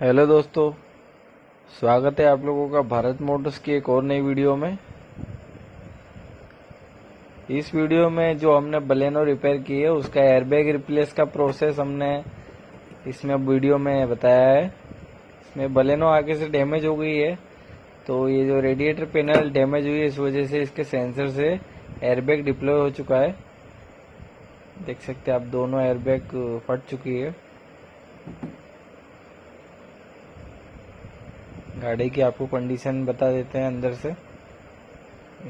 Hello दोस्तों, स्वागत है आप लोगों का भारत मोटर्स की एक और नई वीडियो में। इस वीडियो में जो हमने बलेनो रिपेयर की है उसका एयरबैग रिप्लेस का प्रोसेस हमने इसमें वीडियो में बताया है। इसमें बलेनो आगे से डैमेज हो गई है, तो ये जो रेडिएटर पैनल डैमेज हुई है इस वजह से इसके सेंसर से एयरबैग डिप्लॉय हो चुका है। देख सकते हैं आप, दोनों एयरबैग फट चुकी है। गाड़ी की आपको कंडीशन बता देते हैं अंदर से।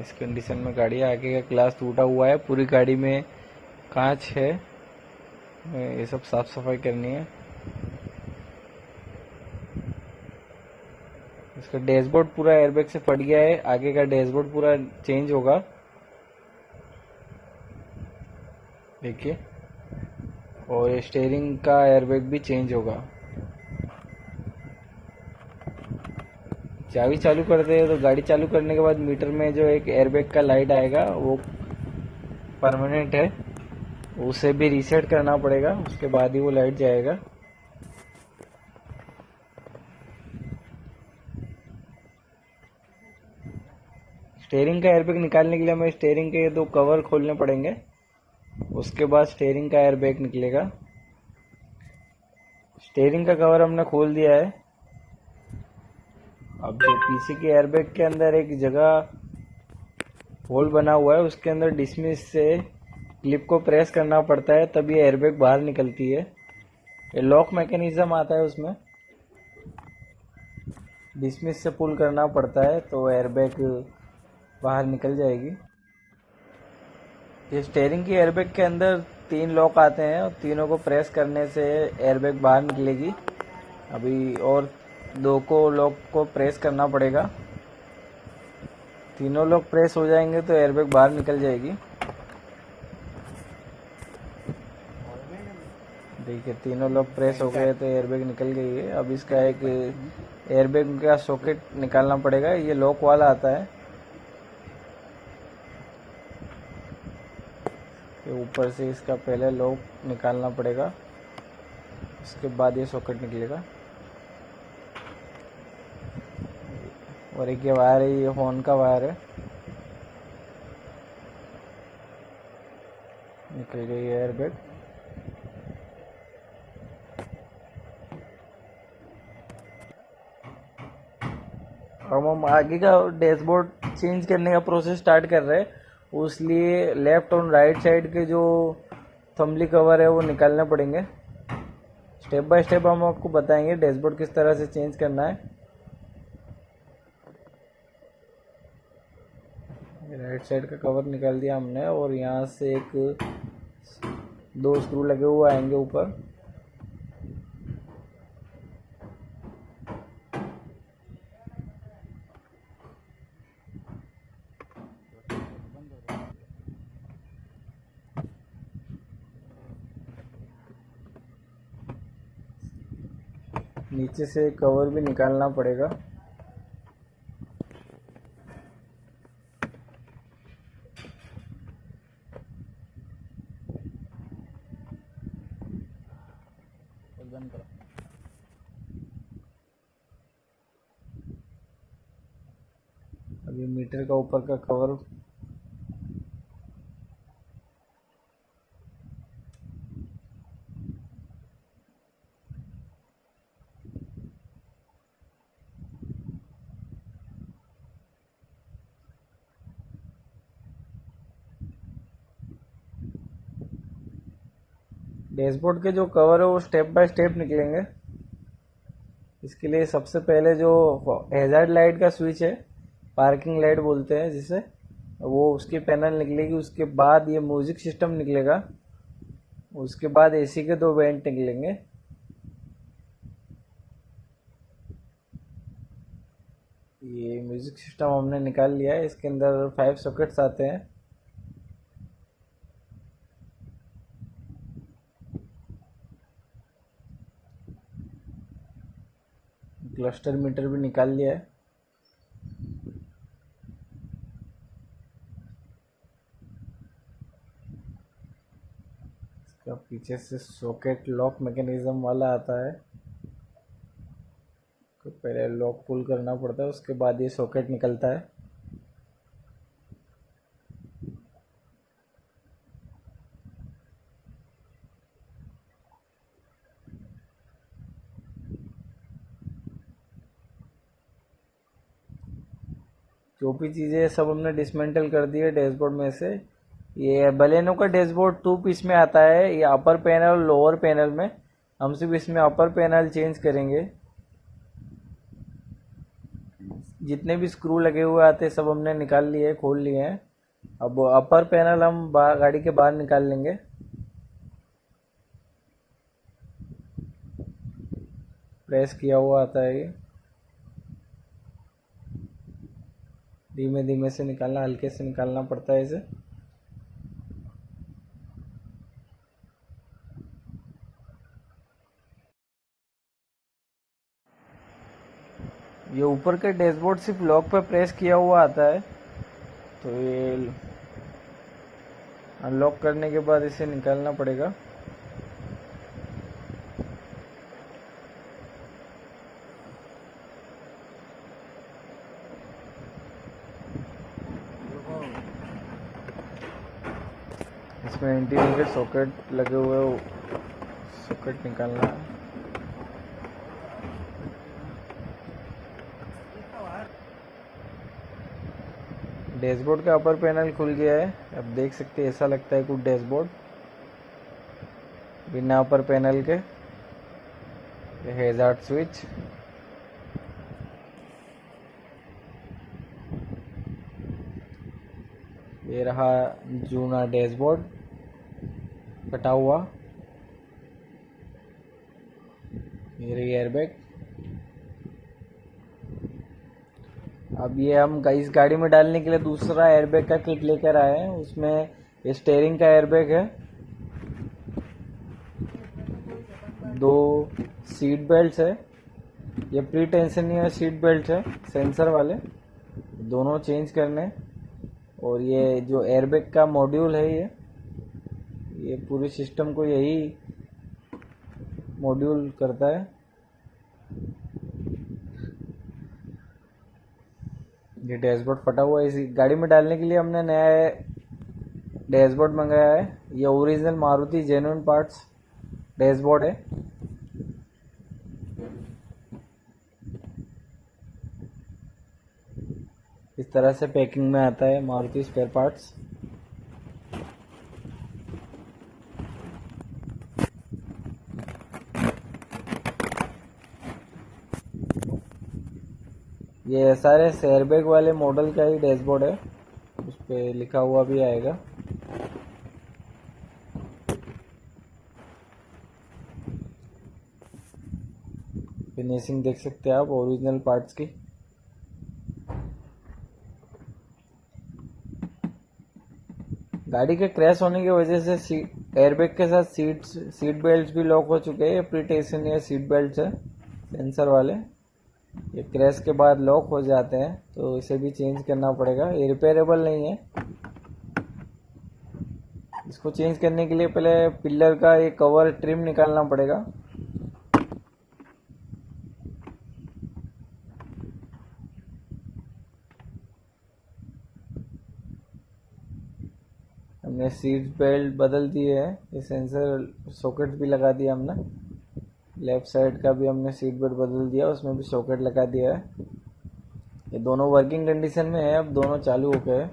इस कंडीशन में गाड़ी है, आगे का ग्लास टूटा हुआ है, पूरी गाड़ी में कांच है। ये सब साफ सफाई करनी है। इसका डैशबोर्ड पूरा एयरबैग से फट गया है, आगे का डैशबोर्ड पूरा चेंज होगा, देखिए। और स्टीयरिंग का एयरबैग भी चेंज होगा। चाबी चालू करते हैं तो गाड़ी चालू करने के बाद मीटर में जो एक एयरबैग का लाइट आएगा वो परमानेंट है, उसे भी रीसेट करना पड़ेगा, उसके बाद ही वो लाइट जाएगा। स्टीयरिंग का एयरबैग निकालने के लिए हमें स्टीयरिंग के दो कवर खोलने पड़ेंगे, उसके बाद स्टीयरिंग का एयरबैग निकलेगा। स्टीयरिंग का कवर हमने खोल दिया है। अब जो पीछे के एयरबैग के अंदर एक जगह होल बना हुआ है, उसके अंदर डिसमिस से क्लिप को प्रेस करना पड़ता है, तब ये एयरबैग बाहर निकलती है। ये लॉक मैकेनिज्म आता है, उसमें डिसमिस से पुल करना पड़ता है तो एयरबैग बाहर निकल जाएगी। ये स्टीयरिंग की एयरबैग के अंदर 3 लॉक आते हैं और तीनों को प्रेस करने से एयरबैग बाहर निकलेगी। अभी और 2 को लॉक को प्रेस करना पड़ेगा। तीनों लॉक प्रेस हो जाएंगे तो एयरबैग बाहर निकल जाएगी। देखिए, तीनों लॉक प्रेस हो गए तो एयरबैग निकल गई है। अब इसका एक एयरबैग का सॉकेट निकालना पड़ेगा, ये लॉक वाला आता है। ये ऊपर से इसका पहले लॉक निकालना पड़ेगा, उसके बाद ये सॉकेट निकलेगा। और एक ये वायर है, ये हॉर्न का वायर है, निकल गई है एयरबैग। अब हम आगे का डैशबोर्ड चेंज करने का प्रोसेस स्टार्ट कर रहे हैं। उसलिए लेफ्ट और राइट साइड के जो थम्बली कवर है वो निकालने पड़ेंगे। स्टेप बाय स्टेप हम आपको बताएंगे डैशबोर्ड किस तरह से चेंज करना है। राइट साइड का कवर निकाल दिया हमने, और यहाँ से एक 2 स्क्रू लगे हुए आएंगे ऊपर। नीचे से कवर भी निकालना पड़ेगा। अभी मीटर का ऊपर का कवर डैशबोर्ड के जो कवर है वो स्टेप बाय स्टेप निकलेंगे। इसके लिए सबसे पहले जो हैजार्ड लाइट का स्विच है, पार्किंग लाइट बोलते हैं जिसे, वो उसकी पैनल निकलेगी। उसके बाद ये म्यूजिक सिस्टम निकलेगा। उसके बाद एसी के 2 वेंट निकलेंगे। ये म्यूजिक सिस्टम हमने निकाल लिया है। इसके अंदर 5 सॉकेट्स आते हैं। क्लस्टर मीटर भी निकाल लिया है। इसका पीछे से सॉकेट लॉक मैकेनिज्म वाला आता है। तो पहले लॉक पुल करना पड़ता है, उसके बाद ये सॉकेट निकलता है। जो भी चीज़ें सब हमने डिसमेंटल कर दी है डैशबोर्ड में से। ये बलेनो का डैशबोर्ड 2 पीस में आता है, ये अपर पैनल और लोअर पैनल में। हम सिर्फ इसमें अपर पैनल चेंज करेंगे। जितने भी स्क्रू लगे हुए आते हैं सब हमने निकाल लिए, खोल लिए हैं। अब अपर पैनल हम गाड़ी के बाहर निकाल लेंगे। प्रेस किया हुआ आता है ये, धीमे धीमे से निकालना, हल्के से निकालना पड़ता है इसे। ये ऊपर का डैशबोर्ड सिर्फ लॉक पे प्रेस किया हुआ आता है, तो ये अनलॉक करने के बाद इसे निकालना पड़ेगा। इसमें इंटीग्रेटेड सॉकेट लगे हुए, सॉकेट निकालना है। डैशबोर्ड का अपर पैनल खुल गया है। अब देख सकते हैं, ऐसा लगता है कुछ डैशबोर्ड बिना अपर पैनल के। हैजार्ड स्विच, ये रहा जूना डैशबोर्ड कटा हुआ। ये रही एयरबैग। अब ये हम इस गाड़ी में डालने के लिए दूसरा एयरबैग का किट लेकर आए हैं। उसमें ये स्टीयरिंग का एयरबैग है, 2 सीट बेल्ट है, ये प्री टेंशनियर सीट बेल्ट है सेंसर वाले, दोनों चेंज करने। और ये जो एयरबैग का मॉड्यूल है, ये पूरे सिस्टम को यही मॉड्यूल करता है। ये डैशबोर्ड फटा हुआ है, इसी गाड़ी में डालने के लिए हमने नया डैशबोर्ड मंगाया है। ये original Maruti genuine parts dashboard है। इस तरह से पैकिंग में आता है मारुति स्पेयर पार्ट्स। ये सारे एयरबैग वाले मॉडल का ही डैशबोर्ड है, उस पे लिखा हुआ भी आएगा। फिनिशिंग देख सकते हैं आप ओरिजिनल पार्ट्स की। गाड़ी के क्रैश होने की वजह से एयरबैग के साथ सीट बेल्ट भी लॉक हो चुके हैं। प्री टेंशनियर सीट बेल्ट है सेंसर वाले, ये क्रैश के बाद लॉक हो जाते हैं, तो इसे भी चेंज करना पड़ेगा। ये रिपेयरेबल नहीं है। इसको चेंज करने के लिए पहले पिलर का ये कवर ट्रिम निकालना पड़ेगा। हमने सीट बेल्ट बदल दिए हैं, ये सेंसर सॉकेट भी लगा दिया हमने। लेफ्ट साइड का भी हमने सीट बेल्ट बदल दिया, उसमें भी सॉकेट लगा दिया है। ये दोनों वर्किंग कंडीशन में है, अब दोनों चालू हो गए।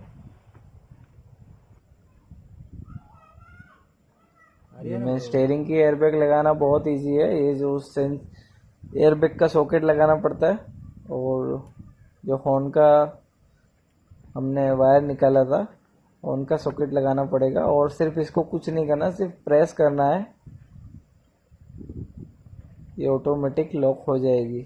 मैं स्टीयरिंग की एयरबैग लगाना बहुत इजी है। ये जो एयरबैग का सॉकेट लगाना पड़ता है, और जो हॉर्न का हमने वायर निकाला था, हॉर्न का सॉकेट लगाना पड़ेगा। और सिर्फ इसको कुछ नहीं करना, सिर्फ प्रेस करना है, ये ऑटोमेटिक लॉक हो जाएगी।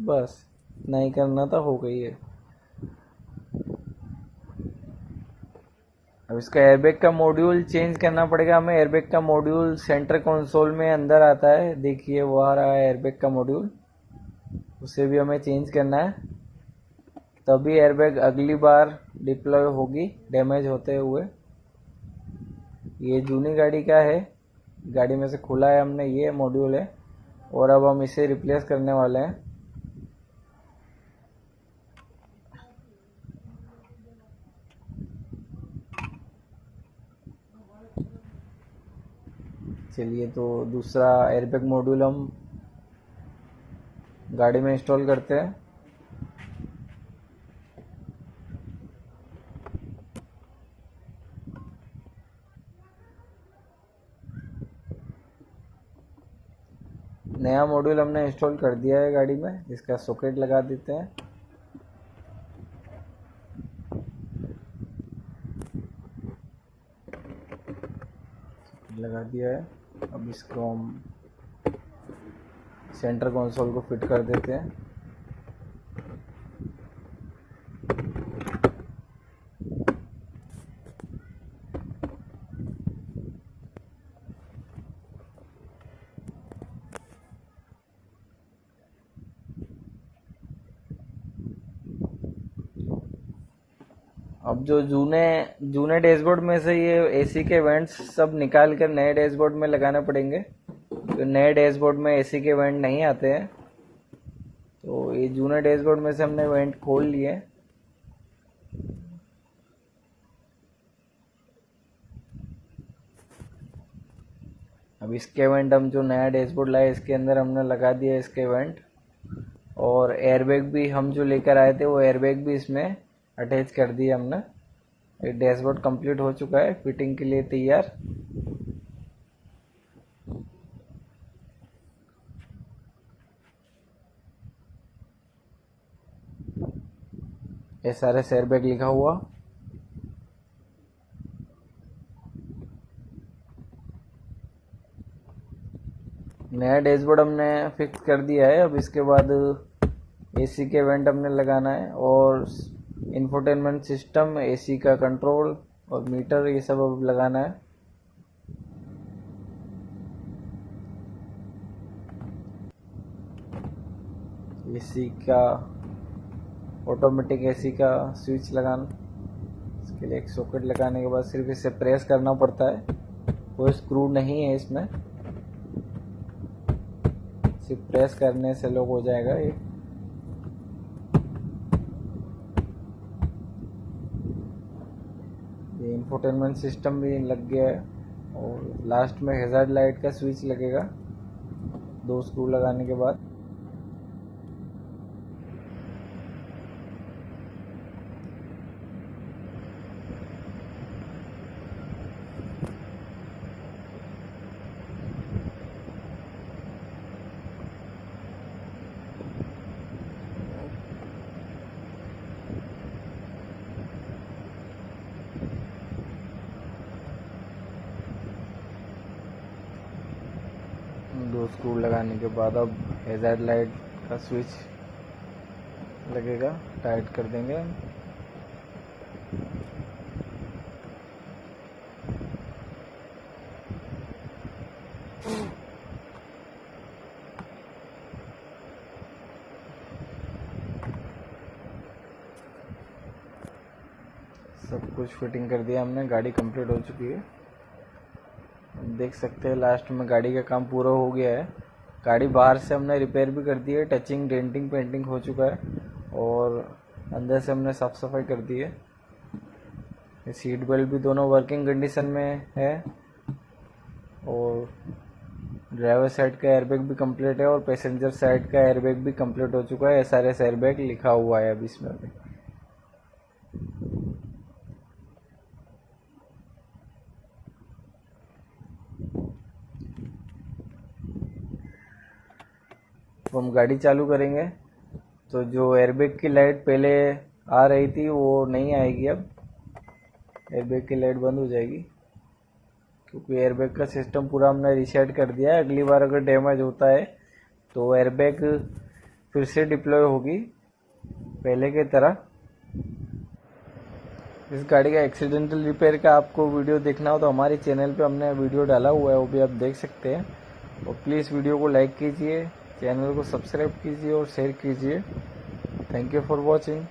बस नहीं करना था, हो गई है। अब इसका एयरबैग का मॉड्यूल चेंज करना पड़ेगा हमें। एयरबैग का मॉड्यूल सेंटर कंसोल में अंदर आता है, देखिए वो आ रहा है एयरबैग का मॉड्यूल, उसे भी हमें चेंज करना है, तभी एयरबैग अगली बार डिप्लॉय होगी डैमेज होते हुए। ये जूनी गाड़ी का है, गाड़ी में से खुला है हमने, ये मॉड्यूल है और अब हम इसे रिप्लेस करने वाले हैं। चलिए, तो दूसरा एयरबैग मॉड्यूल हम गाड़ी में इंस्टॉल करते हैं। नया मॉड्यूल हमने इंस्टॉल कर दिया है गाड़ी में, इसका सॉकेट लगा देते हैं। लगा दिया है। अब इसको हम सेंटर कंसोल को फिट कर देते हैं। अब जो जूने डैशबोर्ड में से ये एसी के वेंट्स सब निकाल कर नए डैशबोर्ड में लगाने पड़ेंगे। तो नए डैशबोर्ड में एसी के वेंट नहीं आते हैं, तो ये जूने डैशबोर्ड में से हमने वेंट खोल लिए। अब इसके वेंट हम जो नया डैशबोर्ड लाए इसके अंदर हमने लगा दिया इसके वेंट, और एयरबैग भी हम जो लेकर आए थे वो एयरबैग भी इसमें अटैच कर दिया हमने। ये डैशबोर्ड कंप्लीट हो चुका है, फिटिंग के लिए तैयार। SRS एयरबैग लिखा हुआ। नया डैशबोर्ड हमने फिक्स कर दिया है। अब इसके बाद एसी के वेंट हमने लगाना है और इंफोटेनमेंट सिस्टम, एसी का कंट्रोल और मीटर, ये सब अब लगाना है। एसी का ऑटोमेटिक एसी का स्विच लगाना, इसके लिए एक सॉकेट लगाने के बाद सिर्फ इसे प्रेस करना पड़ता है, कोई स्क्रू नहीं है इसमें, सिर्फ प्रेस करने से लॉक हो जाएगा ये। इंफोटेनमेंट सिस्टम भी लग गया है और लास्ट में हैजार्ड लाइट का स्विच लगेगा 2 स्क्रू लगाने के बाद। दो स्क्रू लगाने के बाद अब हैजार्ड लाइट का स्विच लगेगा, टाइट कर देंगे। सब कुछ फिटिंग कर दिया हमने, गाड़ी कंप्लीट हो चुकी है। देख सकते हैं लास्ट में गाड़ी का काम पूरा हो गया है। गाड़ी बाहर से हमने रिपेयर भी कर दी है, टचिंग, डेंटिंग, पेंटिंग हो चुका है और अंदर से हमने साफ सफाई कर दी है। सीट बेल्ट भी दोनों वर्किंग कंडीशन में है और ड्राइवर साइड का एयरबैग भी कंप्लीट है और पैसेंजर साइड का एयरबैग भी कंप्लीट हो चुका है। SRS एयरबैग लिखा हुआ है अब इसमें भी। तो हम गाड़ी चालू करेंगे तो जो एयरबैग की लाइट पहले आ रही थी वो नहीं आएगी, अब एयरबैग की लाइट बंद हो जाएगी क्योंकि एयरबैग का सिस्टम पूरा हमने रीसेट कर दिया है। अगली बार अगर डैमेज होता है तो एयरबैग फिर से डिप्लॉय होगी पहले की तरह। इस गाड़ी का एक्सीडेंटल रिपेयर का आपको वीडियो देखना हो तो हमारे चैनल पे हमने वीडियो डाला हुआ है, वो भी आप देख सकते हैं। और प्लीज़ वीडियो को लाइक कीजिए, चैनल को सब्सक्राइब कीजिए और शेयर कीजिए। Thank you for watching.